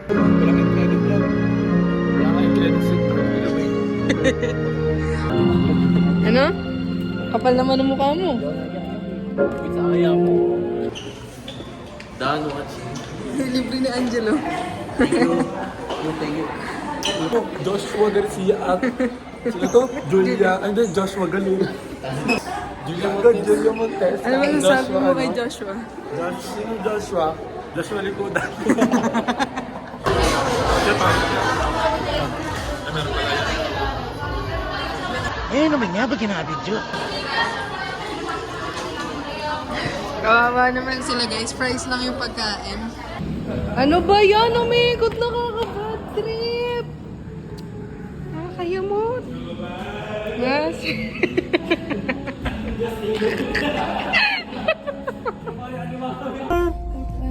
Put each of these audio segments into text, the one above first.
Walang credit yan. Wala kayong credit sa Ano? Kapal naman ang mukha mo. sa kaya mo. Daan watch. Libre ni Angelo. Thank you. Joshua Garcia at sino to? Julia. Hindi, Joshua Galil. Julia Montes. Ano ba nasabi mo kay Joshua? Sino Joshua? Joshua Likudan. Eh naman nga ba ginabidyo? Kawawa naman sila guys. Price lang yung pagkain. Ano ba yan? Umiikot na kaka-bad trip. Nakakayamot. Yes.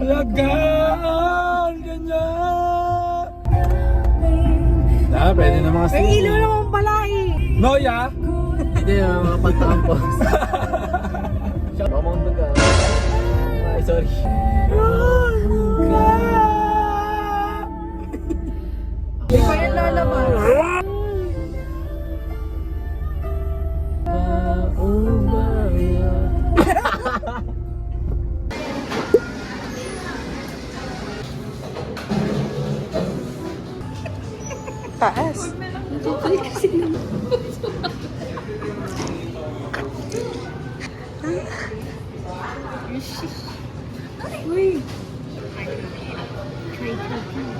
Alagaan! Ganyan! Pwede na mga Ay, ilaw naman pala eh. Noya! Hindi mga pagtampos. Kamang taga. Ay, sorry. Hindi pa yan lalabas. Taas. Natutuloy kasi naman. Uy.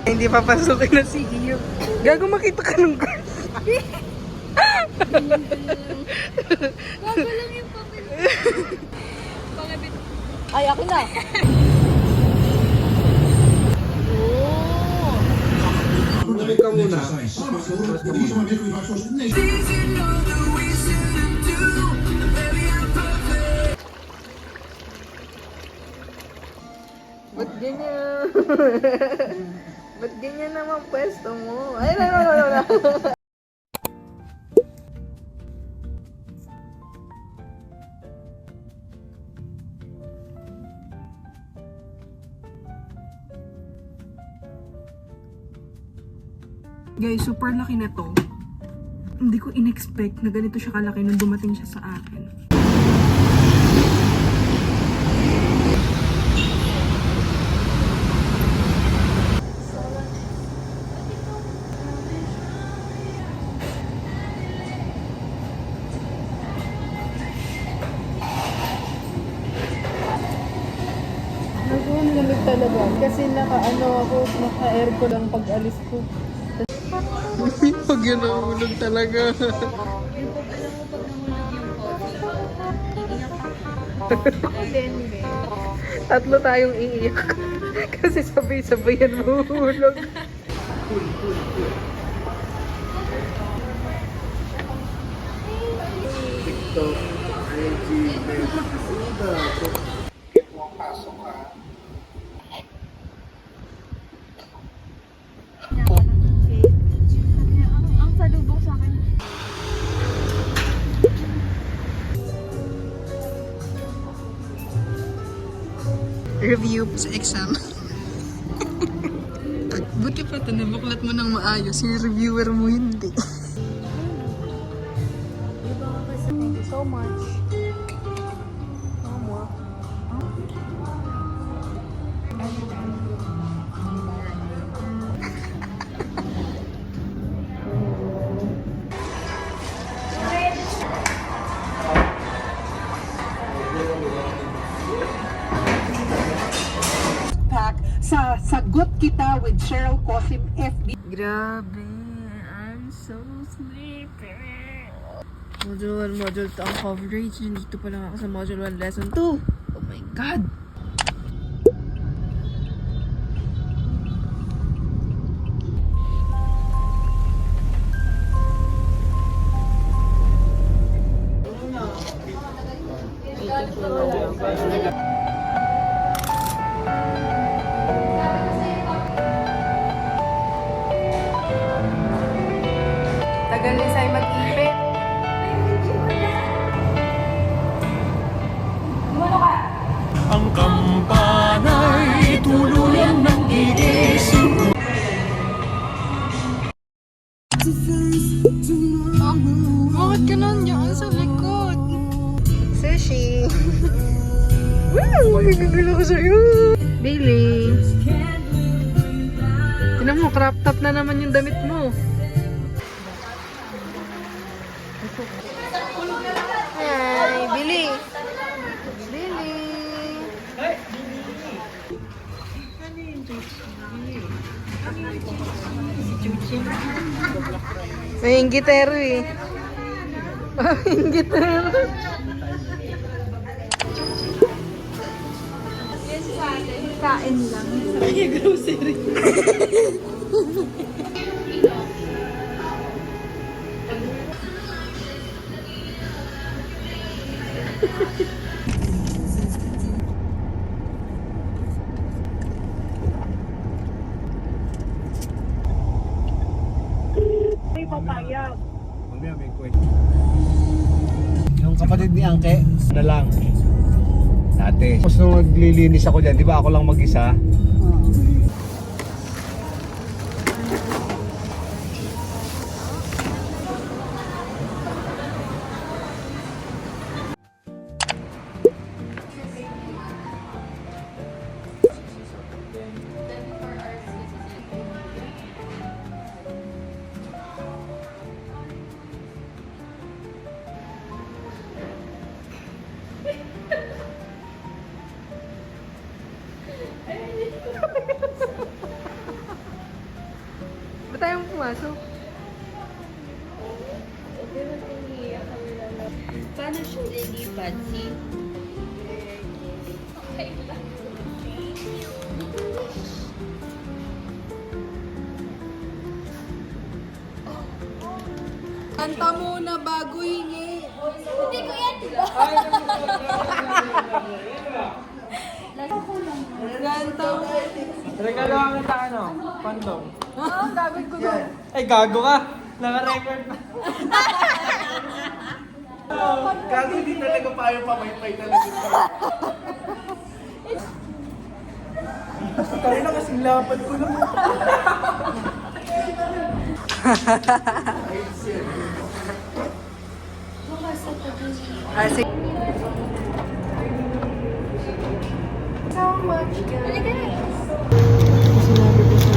Hindi papasukin na si Iyo. Gago makita ka ng girl. Bago lang yung papel. Pangabit. Ay, ako na. Bumalik ka muna. Ba't ganyan? Ba't ganyan naman pwesto mo? Ay, no. Guys, super laki na to. Hindi ko in-expect na ganito siya kalaki nung dumating siya sa akin. Ang lamig talaga. Kasi naka-aircon lang pag-alis ko. Pag yun nahulog talaga. Yung pag alam mo, pag nahulog yung coffee, iiyak din, Tatlo tayong iiyak. Kasi sabay-sabay yan mahuhulog. TikTok, IG, Ang salubong sa akin. Review sa exam. Buti pa ito, nabuklat mo ng maayos. Yung reviewer mo hindi. Thank you so much. Sa Sagot Kita with Cheryl Cosim FB. Grabe. I'm so sleepy. Module 1, Module 2 ang coverage. Nandito pa lang ako sa Module 1, Lesson 2. Oh my God. Tagal ni Sai mag-ipit. Ang kampana'y tuluyan ng gigising. Gulo ko sa'yo. Bailey. Tignan mo, crop top na naman yung damit mo. Hi, Billy. Billy. May inggitero eh. May inggitero. Kain lang. Ay, grocery. Yung kapatid ni Angke, na lang. Dati. Tapos nung naglilinis ako dyan, di ba ako lang mag-isa? Ba't tayo pumasok? Paano siya lilipat? Kanta muna bago hingi. Hindi ko yan, diba? Kanta mo. Regalo kami sa ano? Condom. Ah, gagawin ko doon. Ay, gago ka! Naka-record pa. Gago, hindi talaga payo pamaypay talaga. Kanina kasing lapad ko lang. Ah, sige. So much, guys. Sinabi ko sa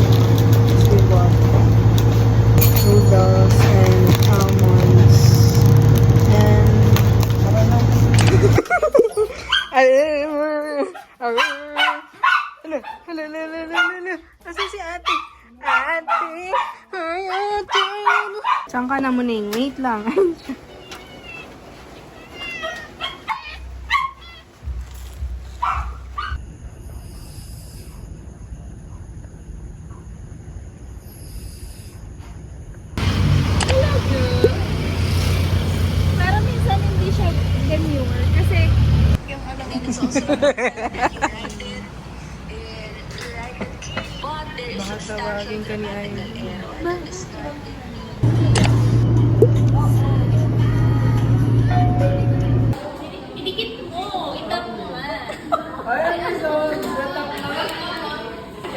we bought noodles and almonds and Hello. Asa si ate? Ate! Ay, ate! Saan ka na, Muning? Wait lang. Pero minsan hindi siya demure kasi yung ano Baka tawagin ka ni Ayon. idikit mo, itap mo nga.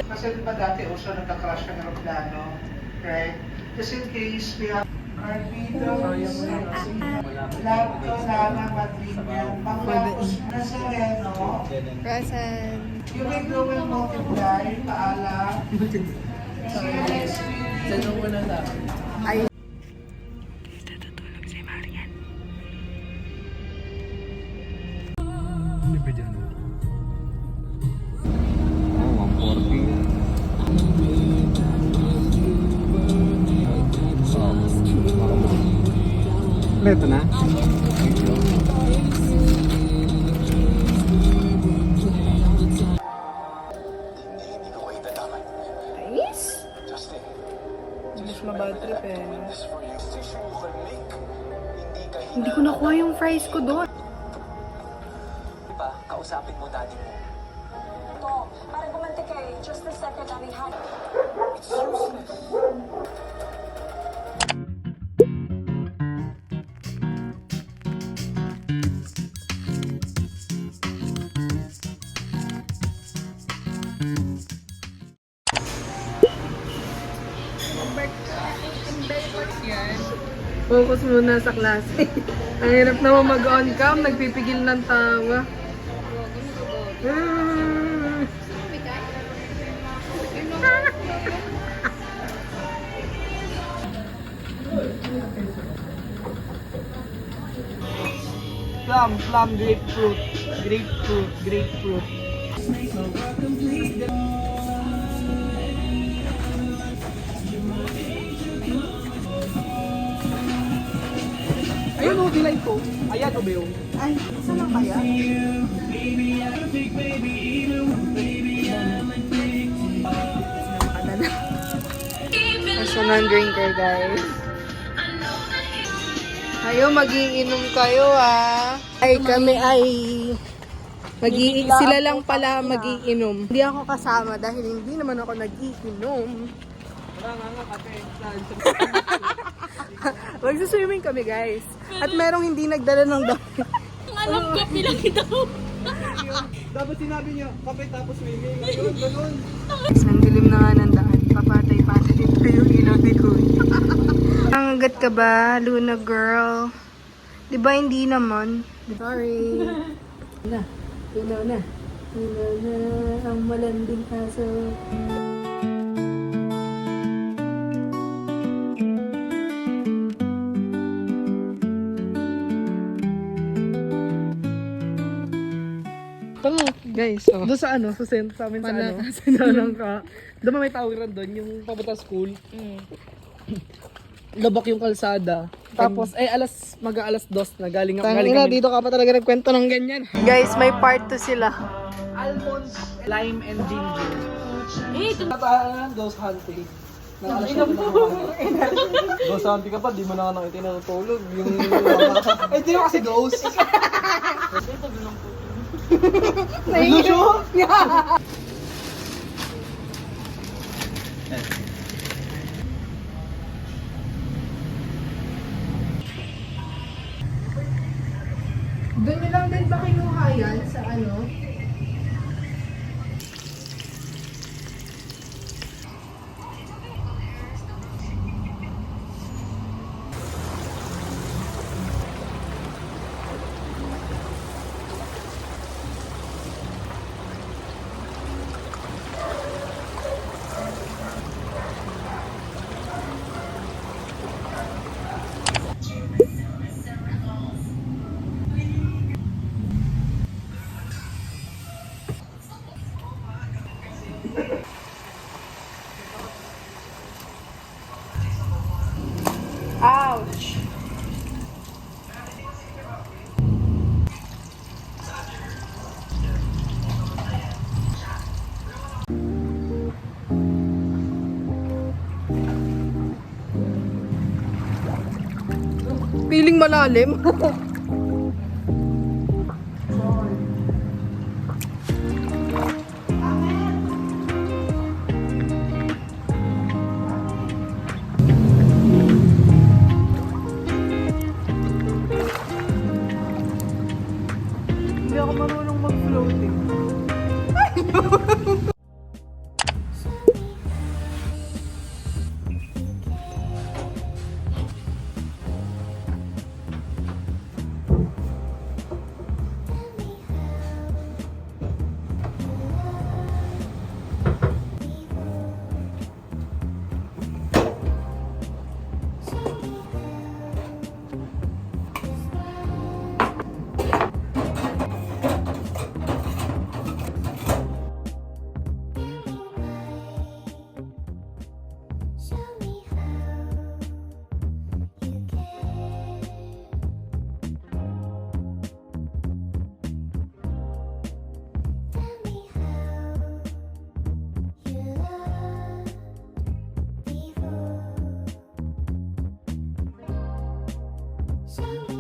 Kasi di ba dati uso nagka-crash ng aeroplano, right? Just in case we have Arpito, Lapto, Lana, Madrinya, Panglaos, Nazareno, Present. you may go and multiply, paalam. Natutulog si Marian. Ano ba dyan? Oh, 140. Ito na? Nice? Mas mabad trip eh. Hindi ko nakuha yung fries ko doon. Diba, kausapin mo daddy mo. Para gumanti kay just the second that we had. Focus muna sa klase. Ang hirap naman mag-on cam, nagpipigil ng tawa. Plum, grapefruit. Grapefruit. Ayun o, dilay ko. Ayan o, Beo. Ay, saan lang kaya? Nasa non-drinker, guys. Ayo, magiinom kayo, ah. Ay, kami ay... sila lang pala magiinom. Hindi ako kasama dahil hindi naman ako nag-iinom. Magsuswimming kami, guys. At merong hindi nagdala ng damit. Alam ko, pilang daw. Dapat sinabi niyo, kape tapos swimming. Ayun, ganun. Ang dilim na nga ng daan. Papatay-patay dito yung ilaw ni Kuya. Nangagat ka ba, Luna girl? Di ba hindi naman? Sorry. Ilaw na. Ang malanding aso. Guys, oh. Doon sa ano, sa amin sa ano, Sinalangka. Doon may tawiran doon, yung papunta school. Labak yung kalsada. Tapos, mag-aalas 2 na galing kami. Dito ka pa talaga nagkwento ng ganyan. Guys, may part 2 sila. Almonds, lime, and ginger. Ito. Ghost hunting. Ghost hunting ka pa, di mo na nga tinutulog. Hindi mo kasi ghost. Naiinom. Doon nyo lang din ba kinuha yan sa ano? Ouch! Feeling malalim. Hindi ako marunong mag-floating. Show me